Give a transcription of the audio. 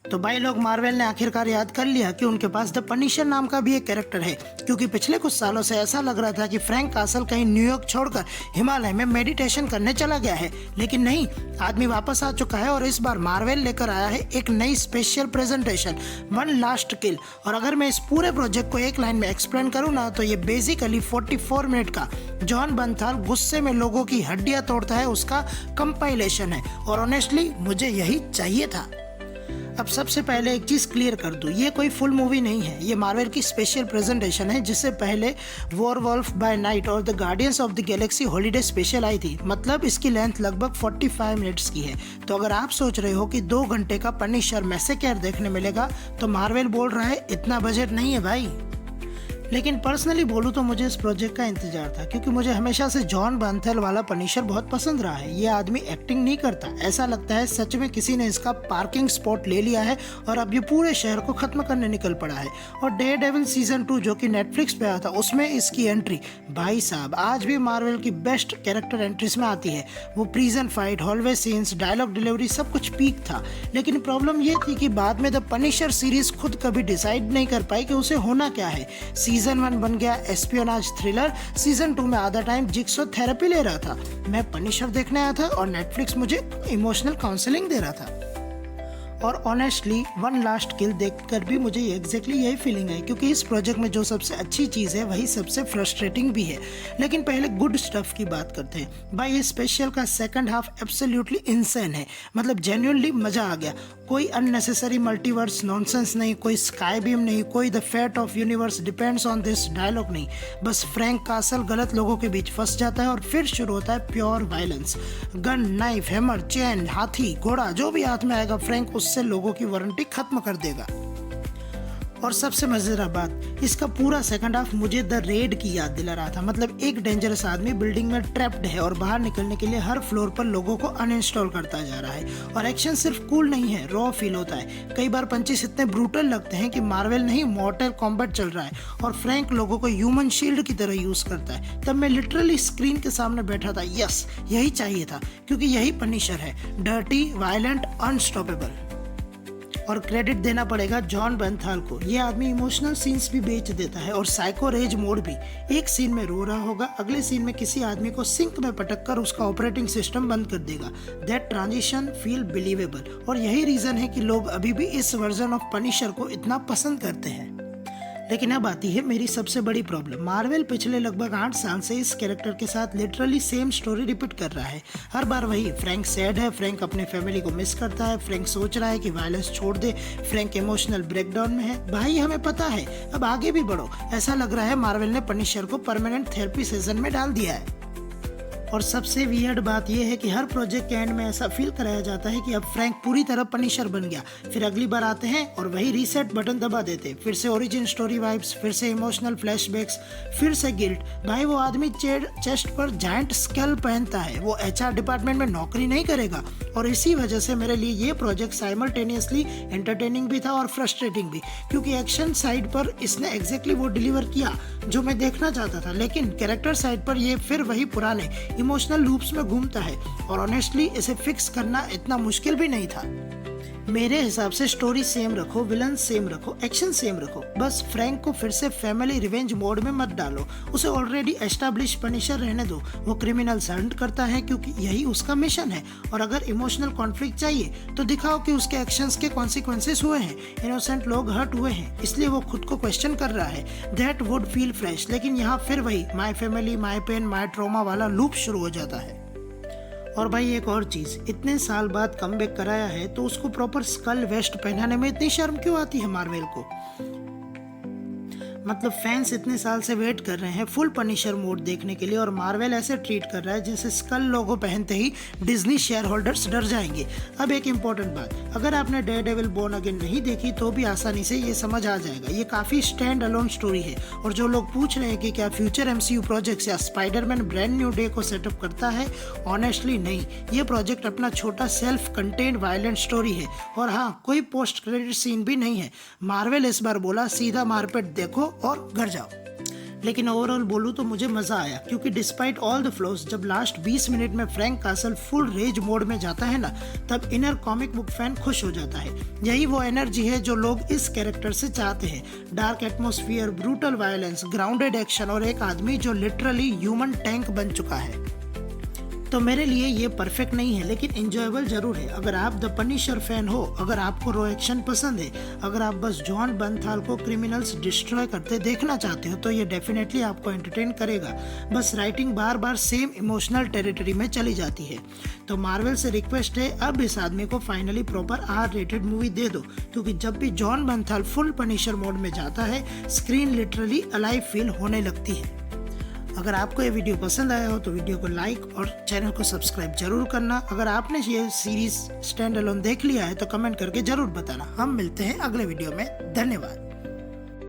तो भाई लोग मार्वल ने आखिरकार याद कर लिया कि उनके पास द पनिशर नाम का भी एक कैरेक्टर है, क्योंकि पिछले कुछ सालों से ऐसा लग रहा था कि फ्रैंक कासल कहीं न्यूयॉर्क छोड़कर हिमालय में मेडिटेशन करने चला गया है, लेकिन नहीं, आदमी वापस आ चुका है और इस बार मार्वल लेकर आया है एक नई स्पेशल प्रेजेंटेशन, वन लास्ट किल। और अगर मैं इस पूरे प्रोजेक्ट को एक लाइन में एक्सप्लेन करूँ ना, तो ये बेसिकली 44 मिनट का जॉन बर्नथाल गुस्से में लोगों की हड्डियां तोड़ता है उसका कंपाइलेशन है, और ऑनेस्टली मुझे यही चाहिए था। अब सबसे पहले एक चीज़ क्लियर कर दूं, ये कोई फुल मूवी नहीं है, ये मार्वल की स्पेशल प्रेजेंटेशन है, जिससे पहले वॉरवॉल्फ बाय नाइट और the guardians of the Galaxy holiday special I थी। मतलब इसकी लेंथ लगभग 45 मिनट्स की है। तो अगर आप सोच रहे हो कि 2 घंटे का पनिशर मैसेकर देखने मिलेगा, तो मार्वल बोल रहा है इतना बजट नहीं है भाई। लेकिन पर्सनली बोलूँ तो मुझे इस प्रोजेक्ट का इंतजार था, क्योंकि मुझे हमेशा से जॉन बर्नथेल वाला पनिशर बहुत पसंद रहा है। ये आदमी एक्टिंग नहीं करता, ऐसा लगता है सच में किसी ने इसका पार्किंग स्पॉट ले लिया है और अब ये पूरे शहर को खत्म करने निकल पड़ा है। और डेयरडेविल सीजन 2 जो कि नेटफ्लिक्स पे आया था, उसमें इसकी एंट्री भाई साहब आज भी मार्वल की बेस्ट कैरेक्टर एंट्रीज में आती है। वो prison fight, hallway scenes, dialogue delivery सब कुछ पीक था। लेकिन प्रॉब्लम ये थी कि बाद में द पनिशर सीरीज खुद कभी डिसाइड नहीं कर पाई कि उसे होना क्या है। सीजन 1 बन गया एस्पियोनाज थ्रिलर, सीजन 2 में आधा टाइम जिक्सो थेरेपी ले रहा था, मैं पनिशर देखने आया था और नेटफ्लिक्स मुझे इमोशनल काउंसलिंग दे रहा था। और ऑनेस्टली वन लास्ट किल देखकर भी मुझे एग्जैक्टली यही फीलिंग है, क्योंकि इस प्रोजेक्ट में जो सबसे अच्छी चीज़ है वही सबसे फ्रस्ट्रेटिंग भी है। लेकिन पहले गुड स्टफ की बात करते हैं। भाई ये स्पेशल का सेकंड हाफ एब्सोल्युटली इनसेन है, मतलब जेन्युइनली मज़ा आ गया। कोई अननेसेसरी मल्टीवर्स नॉनसेंस नहीं, कोई स्काई बीम नहीं, कोई the fate of universe depends on this dialogue no. बस फ्रैंक कासल गलत लोगों के बीच फंस जाता है और फिर शुरू होता है pure violence. Gun, knife, hammer, chain, हाथी, घोड़ा जो भी हाथ में आएगा फ्रैंक उससे लोगों की वारंटी खत्म कर देगा। और सबसे मजेदार बात, इसका पूरा सेकंड हाफ मुझे द रेड की याद दिला रहा था। मतलब एक डेंजरस आदमी बिल्डिंग में ट्रैप्ड है और बाहर निकलने के लिए हर फ्लोर पर लोगों को अनइंस्टॉल करता जा रहा है। और एक्शन सिर्फ कूल नहीं है, रॉ फील होता है। कई बार पंचेस इतने ब्रूटल लगते हैं कि मार्वल नहीं मॉर्टल कॉम्बैट चल रहा है और फ्रैंक लोगों को ह्यूमन शील्ड की तरह यूज करता है। तब मैं लिटरली स्क्रीन के सामने बैठा था, यस यही चाहिए था, क्योंकि यही पनिशर है, डर्टी, वायलेंट, अनस्टॉपेबल। और क्रेडिट देना पड़ेगा जॉन बर्नथाल को, ये आदमी इमोशनल सीन्स भी बेच देता है और साइको रेज मोड भी। एक सीन में रो रहा होगा, अगले सीन में किसी आदमी को सिंक में पटक कर उसका ऑपरेटिंग सिस्टम बंद कर देगा। That transition feel believable. और यही रीजन है कि लोग अभी भी इस वर्जन ऑफ पनिशर को इतना पसंद करते हैं। लेकिन अब आती है मेरी सबसे बड़ी प्रॉब्लम। मार्वल पिछले लगभग 8 साल से इस कैरेक्टर के साथ लिटरली सेम स्टोरी रिपीट कर रहा है। हर बार वही, फ्रैंक सैड है, फ्रैंक अपने फैमिली को मिस करता है, फ्रैंक सोच रहा है कि वायलेंस छोड़ दे, फ्रैंक इमोशनल ब्रेकडाउन में है। भाई हमें पता है, अब आगे भी बढ़ो। ऐसा लग रहा है मार्वल ने पनिशर को परमानेंट थेरेपी सेशन में डाल दिया है। और सबसे वियर्ड बात यह है कि हर प्रोजेक्ट के एंड में ऐसा फील कराया जाता है कि अब फ्रैंक पूरी तरह पनिशर बन गया। फिर अगली बार आते हैं और वही रीसेट बटन दबा देते, फिर से ओरिजिन स्टोरी वाइब्स, फिर से इमोशनल फ्लैशबैक्स, फिर से गिल्ट। भाई वो आदमी चेस्ट पर जायंट स्केल पहनता है, वो एचआर डिपार्टमेंट में नौकरी नहीं करेगा। और इसी वजह से मेरे लिए ये प्रोजेक्ट साइमल्टेनियसली एंटरटेनिंग भी था और फ्रस्ट्रेटिंग भी, क्योंकि एक्शन साइड पर इसने एग्जैक्टली वो डिलीवर किया जो मैं देखना चाहता था, लेकिन कैरेक्टर साइड पर ये फिर वही पुराने इमोशनल लूप्स में घूमता है। और ऑनेस्टली इसे फिक्स करना इतना मुश्किल भी नहीं था। मेरे हिसाब से स्टोरी सेम रखो, विलन सेम रखो, एक्शन सेम रखो, बस फ्रैंक को फिर से फैमिली रिवेंज मोड में मत डालो। उसे ऑलरेडी एस्टैब्लिश पनिशर रहने दो, वो क्रिमिनल्स हंट करता है क्योंकि यही उसका मिशन है। और अगर इमोशनल कॉन्फ्लिक्ट चाहिए तो दिखाओ कि उसके एक्शंस के कॉन्सिक्वेंसेस हुए हैं, इनोसेंट लोग हर्ट हुए हैं, इसलिए वो खुद को क्वेश्चन कर रहा है। That would feel fresh. लेकिन यहाँ फिर वही my family, my pain, my trauma वाला लूप शुरू हो जाता है। और भाई एक और चीज़, इतने साल बाद कमबैक कराया है तो उसको प्रॉपर स्कल वेस्ट पहनाने में इतनी शर्म क्यों आती है मार्वल को? मतलब फैंस इतने साल से वेट कर रहे हैं फुल पनिशर मोड देखने के लिए और मार्वल ऐसे ट्रीट कर रहा है जैसे स्कल लोगो पहनते ही डिज्नी शेयर होल्डर्स डर जाएंगे। अब एक इम्पोर्टेंट बात, अगर आपने डेयरडेविल बोर्न अगेन नहीं देखी तो भी आसानी से ये समझ आ जाएगा। ये काफ़ी स्टैंड अलोन स्टोरी है। और जो लोग पूछ रहे हैं कि क्या फ्यूचर MCU प्रोजेक्ट्स या स्पाइडरमैन ब्रांड न्यू डे को सेटअप करता है, ऑनेस्टली नहीं। ये प्रोजेक्ट अपना छोटा सेल्फ कंटेन्ड वायलेंट स्टोरी है। और हाँ, कोई पोस्ट क्रेडिट सीन भी नहीं है। मार्वल इस बार बोला सीधा मारपीट देखो और घर जाओ। लेकिन ओवरऑल बोलूँ तो मुझे मजा आया, क्योंकि डिस्पाइट ऑल द फ्लॉज जब लास्ट 20 मिनट में Frank castle full raise mode में जाता है ना, तब इनर कॉमिक बुक फैन खुश हो जाता है। यही वो एनर्जी है जो लोग इस कैरेक्टर से चाहते हैं। Dark atmosphere, brutal violence, grounded action और एक आदमी जो लिटरली ह्यूमन टैंक बन चुका है। तो मेरे लिए ये परफेक्ट नहीं है, लेकिन इंजॉयबल जरूर है। अगर आप द पनिशर फैन हो, अगर आपको रॉ एक्शन पसंद है, अगर आप बस जॉन बर्नथाल को क्रिमिनल्स डिस्ट्रॉय करते देखना चाहते हो, तो ये डेफिनेटली आपको एंटरटेन करेगा। बस राइटिंग बार बार सेम इमोशनल टेरिटरी में चली जाती है। तो मार्वल से रिक्वेस्ट है, अब इस आदमी को फाइनली प्रॉपर R-रेटेड मूवी दे दो, क्योंकि जब भी जॉन बर्नथाल फुल पनिशर मोड में जाता है, स्क्रीन लिटरली अलाइव फील होने लगती है। अगर आपको ये वीडियो पसंद आया हो तो वीडियो को लाइक और चैनल को सब्सक्राइब जरूर करना। अगर आपने ये सीरीज स्टैंड अलोन देख लिया है तो कमेंट करके जरूर बताना। हम मिलते हैं अगले वीडियो में। धन्यवाद।